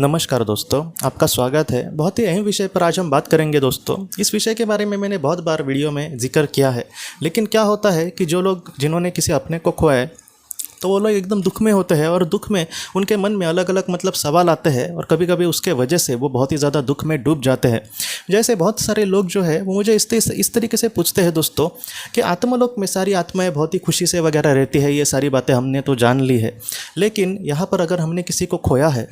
नमस्कार दोस्तों, आपका स्वागत है। बहुत ही अहम विषय पर आज हम बात करेंगे दोस्तों। इस विषय के बारे में मैंने बहुत बार वीडियो में जिक्र किया है, लेकिन क्या होता है कि जो लोग जिन्होंने किसी अपने को खोया है तो वो लोग एकदम दुख में होते हैं और दुख में उनके मन में अलग अलग सवाल आते हैं और कभी कभी उसके वजह से वो बहुत ही ज़्यादा दुख में डूब जाते हैं। जैसे बहुत सारे लोग जो है वो मुझे इस तरीके से पूछते हैं दोस्तों कि आत्मलोक में सारी आत्माएं बहुत ही खुशी से वगैरह रहती है, ये सारी बातें हमने तो जान ली है, लेकिन यहाँ पर अगर हमने किसी को खोया है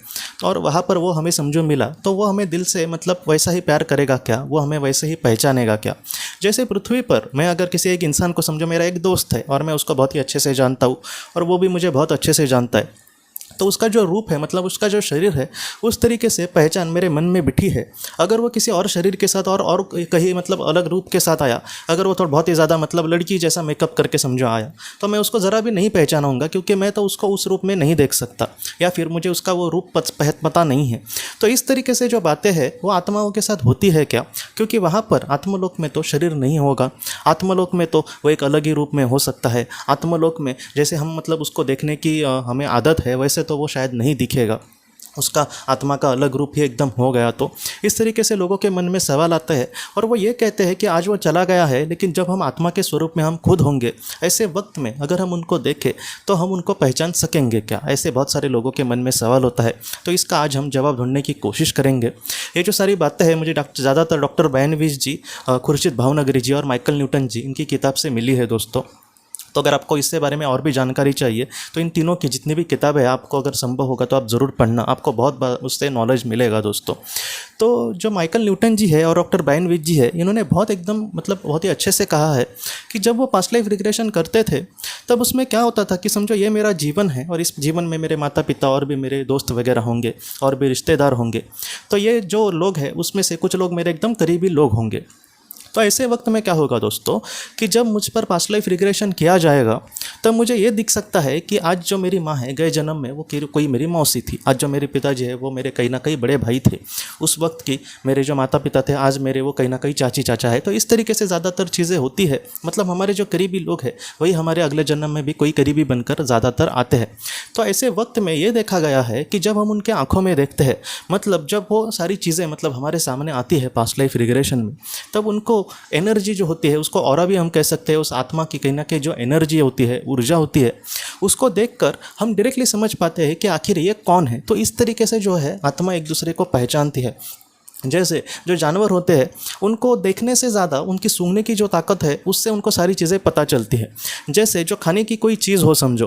और वहाँ पर वो हमें समझो मिला तो वो हमें दिल से वैसा ही प्यार करेगा क्या, वो हमें वैसे ही पहचानेगा क्या। जैसे पृथ्वी पर मैं अगर किसी एक इंसान को समझो मेरा एक दोस्त है और मैं उसको बहुत ही अच्छे से जानता हूँ और वो भी मुझे बहुत अच्छे से जानता है, तो उसका जो रूप है उसका जो शरीर है उस तरीके से पहचान मेरे मन में बिठी है। अगर वो किसी और शरीर के साथ और कहीं अलग रूप के साथ आया, अगर वो थोड़ा बहुत ही ज़्यादा लड़की जैसा मेकअप करके समझो आया, तो मैं उसको ज़रा भी नहीं पहचानूंगा, क्योंकि मैं तो उसको उस रूप में नहीं देख सकता या फिर मुझे उसका वो रूप पता नहीं है। तो इस तरीके से जो बातें हैं वो आत्माओं के साथ होती है क्या, क्योंकि वहाँ पर आत्मलोक में तो शरीर नहीं होगा, आत्मलोक में तो वो एक अलग ही रूप में हो सकता है। आत्मलोक में जैसे हम उसको देखने की हमें आदत है, वैसे तो वो शायद नहीं दिखेगा, उसका आत्मा का अलग रूप ही एकदम हो गया। तो इस तरीके से लोगों के मन में सवाल आता है और वो ये कहते हैं कि आज वो चला गया है, लेकिन जब हम आत्मा के स्वरूप में हम खुद होंगे, ऐसे वक्त में अगर हम उनको देखें तो हम उनको पहचान सकेंगे क्या, ऐसे बहुत सारे लोगों के मन में सवाल होता है। तो इसका आज हम जवाब ढूंढने की कोशिश करेंगे। ये जो सारी बातें हैं मुझे ज़्यादातर डॉक्टर बैनविज जी, खुर्शीद भावनगरी जी और माइकल न्यूटन जी, इनकी किताब से मिली है दोस्तों। तो अगर आपको इससे बारे में और भी जानकारी चाहिए तो इन तीनों की जितनी भी किताबें हैं आपको अगर संभव होगा तो आप ज़रूर पढ़ना, आपको बहुत उससे नॉलेज मिलेगा दोस्तों। तो जो माइकल न्यूटन जी है और डॉक्टर बैनविज जी है, इन्होंने बहुत एकदम बहुत ही अच्छे से कहा है कि जब वो पास्ट लाइफ रिग्रेशन करते थे तब उसमें क्या होता था कि समझो ये मेरा जीवन है और इस जीवन में मेरे माता पिता और भी मेरे दोस्त वगैरह होंगे और भी रिश्तेदार होंगे, तो ये जो लोग हैं उसमें से कुछ लोग मेरे एकदम करीबी लोग होंगे। तो ऐसे वक्त में क्या होगा दोस्तों कि जब मुझ पर पास्ट लाइफ रिग्रेशन किया जाएगा तब मुझे ये दिख सकता है कि आज जो मेरी माँ है गए जन्म में वो कोई मेरी मौसी थी, आज जो मेरे पिताजी है वो मेरे कहीं ना कहीं बड़े भाई थे, उस वक्त की मेरे जो माता पिता थे आज मेरे वो कहीं ना कहीं चाची चाचा है। तो इस तरीके से ज़्यादातर चीज़ें होती है, हमारे जो करीबी लोग हैं वही हमारे अगले जन्म में भी कोई करीबी बनकर ज़्यादातर आते हैं। तो ऐसे वक्त में ये देखा गया है कि जब हम उनके आँखों में देखते हैं, जब वो सारी चीज़ें हमारे सामने आती है पास्ट लाइफ रिग्रेशन में, तब उनको एनर्जी जो होती है उसको ऑरा भी हम कह सकते हैं, उस आत्मा की कहीं ना कहीं जो एनर्जी होती है, ऊर्जा होती है, उसको देखकर हम डायरेक्टली समझ पाते हैं कि आखिर ये कौन है। तो इस तरीके से जो है आत्मा एक दूसरे को पहचानती है। जैसे जो जानवर होते हैं उनको देखने से ज़्यादा उनकी सूंघने की जो ताकत है उससे उनको सारी चीज़ें पता चलती है। जैसे जो खाने की कोई चीज़ हो समझो,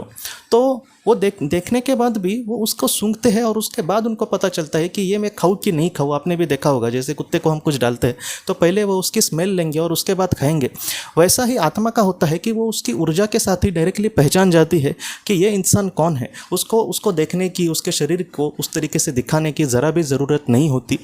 तो वो देखने के बाद भी वो उसको सूंघते हैं और उसके बाद उनको पता चलता है कि ये मैं खाऊँ कि नहीं खाऊँ। आपने भी देखा होगा जैसे कुत्ते को हम कुछ डालते हैं तो पहले वो उसकी स्मेल लेंगे और उसके बाद खाएंगे, वैसा ही आत्मा का होता है कि वो उसकी ऊर्जा के साथ ही डायरेक्टली पहचान जाती है कि ये इंसान कौन है। उसको देखने की, उसके शरीर को उस तरीके से दिखाने की ज़रा भी ज़रूरत नहीं होती।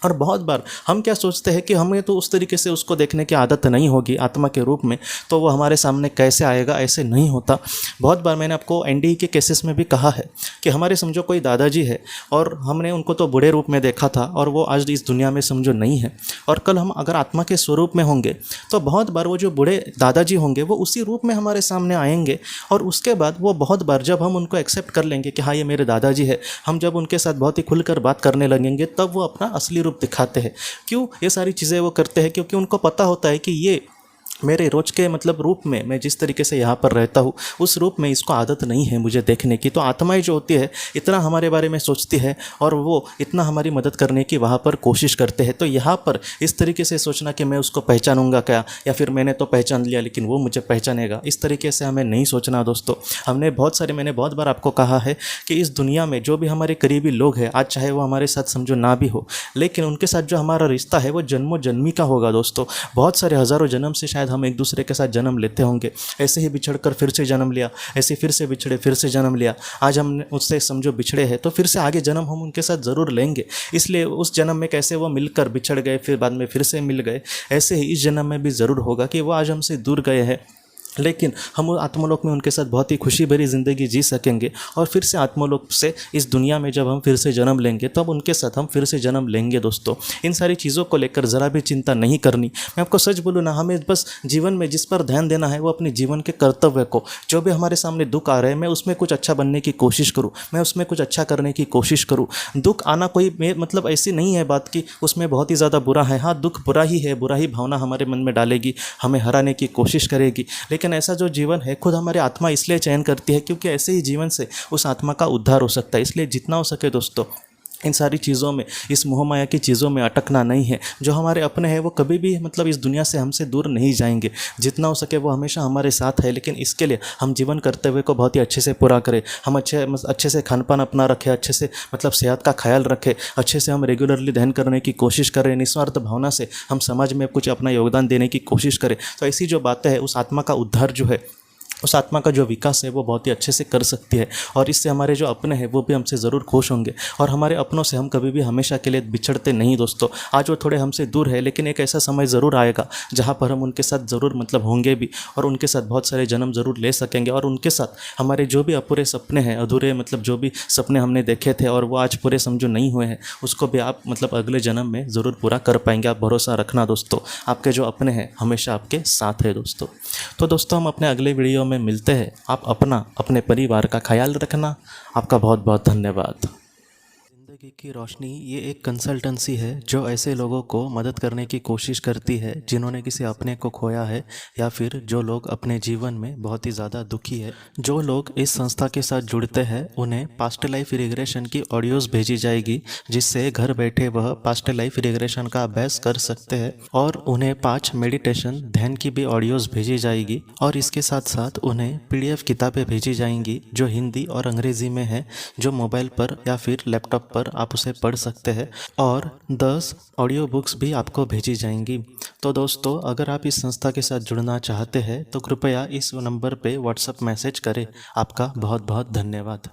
और बहुत बार हम क्या सोचते हैं कि हमें तो उस तरीके से उसको देखने की आदत नहीं होगी आत्मा के रूप में, तो वो हमारे सामने कैसे आएगा, ऐसे नहीं होता। बहुत बार मैंने आपको एनडीई के केसेस में भी कहा है कि हमारे समझो कोई दादाजी है और हमने उनको तो बूढ़े रूप में देखा था और वो आज इस दुनिया में समझो नहीं है, और कल हम अगर आत्मा के स्वरूप में होंगे तो बहुत बार वो जो बूढ़े दादाजी होंगे वो उसी रूप में हमारे सामने आएंगे। और उसके बाद वो बहुत बार जब हम उनको एक्सेप्ट कर लेंगे कि हाँ ये मेरे दादाजी है, हम जब उनके साथ बहुत ही खुलकर बात करने लगेंगे तब वो अपना असली दिखाते हैं। क्यों ये सारी चीज़ें वो करते हैं? क्योंकि उनको पता होता है कि ये मेरे रोज के रूप में, मैं जिस तरीके से यहाँ पर रहता हूँ उस रूप में इसको आदत नहीं है मुझे देखने की। तो आत्माएं जो होती है इतना हमारे बारे में सोचती है और वो इतना हमारी मदद करने की वहाँ पर कोशिश करते हैं। तो यहाँ पर इस तरीके से सोचना कि मैं उसको पहचानूंगा क्या, या फिर मैंने तो पहचान लिया लेकिन वो मुझे पहचानेगा, इस तरीके से हमें नहीं सोचना दोस्तों। मैंने बहुत बार आपको कहा है कि इस दुनिया में जो भी हमारे करीबी लोग हैं, आज चाहे वो हमारे साथ समझो ना भी हो, लेकिन उनके साथ जो हमारा रिश्ता है वो जन्मों जन्मी का होगा दोस्तों। बहुत सारे हज़ारों जन्म से शायद हम एक दूसरे के साथ जन्म लेते होंगे, ऐसे ही बिछड़कर फिर से जन्म लिया, ऐसे फिर से बिछड़े फिर से जन्म लिया, आज हम उससे समझो बिछड़े हैं तो फिर से आगे जन्म हम उनके साथ ज़रूर लेंगे। इसलिए उस जन्म में कैसे वो मिलकर बिछड़ गए फिर बाद में फिर से मिल गए, ऐसे ही इस जन्म में भी ज़रूर होगा कि वो आज हमसे दूर गए हैं लेकिन हम वो आत्मलोक में उनके साथ बहुत ही खुशी भरी ज़िंदगी जी सकेंगे और फिर से आत्मलोक से इस दुनिया में जब हम फिर से जन्म लेंगे तब उनके साथ हम फिर से जन्म लेंगे दोस्तों। इन सारी चीज़ों को लेकर ज़रा भी चिंता नहीं करनी। मैं आपको सच बोलूँ ना, हमें बस जीवन में जिस पर ध्यान देना है वो अपने जीवन के कर्तव्य को, जो भी हमारे सामने दुख आ रहे हैं मैं उसमें कुछ अच्छा बनने की कोशिश करूँ, मैं उसमें कुछ अच्छा करने की कोशिश करूँ। दुख आना कोई मतलब ऐसी नहीं है बात कि उसमें बहुत ही ज़्यादा बुरा है। हाँ, दुख बुरा ही है, बुरा ही भावना हमारे मन में डालेगी, हमें हराने की कोशिश करेगी। लेकिन ऐसा जो जीवन है खुद हमारी आत्मा इसलिए चयन करती है क्योंकि ऐसे ही जीवन से उस आत्मा का उद्धार हो सकता है। इसलिए जितना हो सके दोस्तों इन सारी चीज़ों में, इस मोह माया की चीज़ों में अटकना नहीं है। जो हमारे अपने हैं वो कभी भी मतलब इस दुनिया से हमसे दूर नहीं जाएंगे। जितना हो सके वो हमेशा हमारे साथ है। लेकिन इसके लिए हम जीवन कर्तव्य को बहुत ही अच्छे से पूरा करें। हम अच्छे से खान पान अपना रखें, अच्छे से मतलब सेहत का ख्याल रखें, अच्छे से हम रेगुलरली ध्यान करने की कोशिश करें, निस्वार्थ भावना से हम समाज में कुछ अपना योगदान देने की कोशिश करें। तो ऐसी जो बातें हैं उस आत्मा का उद्धार जो है, उस आत्मा का जो विकास है वो बहुत ही अच्छे से कर सकती है। और इससे हमारे जो अपने हैं वो भी हमसे ज़रूर खुश होंगे और हमारे अपनों से हम कभी भी हमेशा के लिए बिछड़ते नहीं दोस्तों। आज वो थोड़े हमसे दूर है लेकिन एक ऐसा समय ज़रूर आएगा जहाँ पर हम उनके साथ ज़रूर मतलब होंगे भी और उनके साथ बहुत सारे जन्म ज़रूर ले सकेंगे। और उनके साथ हमारे जो भी अपूरे सपने हैं, अधूरे मतलब जो भी सपने हमने देखे थे और वो आज पूरे समझो नहीं हुए हैं, उसको भी आप मतलब अगले जन्म में ज़रूर पूरा कर पाएंगे। आप भरोसा रखना दोस्तों, आपके जो अपने हैं हमेशा आपके साथ है दोस्तों। तो दोस्तों हम अपने अगले वीडियो में मिलते हैं। आप अपने परिवार का ख्याल रखना। आपका बहुत बहुत धन्यवाद। ज़िंदगी की रोशनी ये एक कंसल्टेंसी है जो ऐसे लोगों को मदद करने की कोशिश करती है जिन्होंने किसी अपने को खोया है या फिर जो लोग अपने जीवन में बहुत ही ज़्यादा दुखी है। जो लोग इस संस्था के साथ जुड़ते हैं उन्हें पास्ट लाइफ रिग्रेशन की ऑडियोज़ भेजी जाएगी जिससे घर बैठे वह पास्ट लाइफ रिग्रेशन का अभ्यास कर सकते हैं। और उन्हें 5 मेडिटेशन ध्यान की भी ऑडियोज़ भेजी जाएगी और इसके साथ साथ उन्हें PDF किताबें भेजी जाएंगी जो हिंदी और अंग्रेज़ी में है, जो मोबाइल पर या फिर लैपटॉप पर आप उसे पढ़ सकते हैं। और 10 ऑडियो बुक्स भी आपको भेजी जाएंगी। तो दोस्तों अगर आप इस संस्था के साथ जुड़ना चाहते हैं तो कृपया इस नंबर पे व्हाट्सएप मैसेज करें। आपका बहुत बहुत धन्यवाद।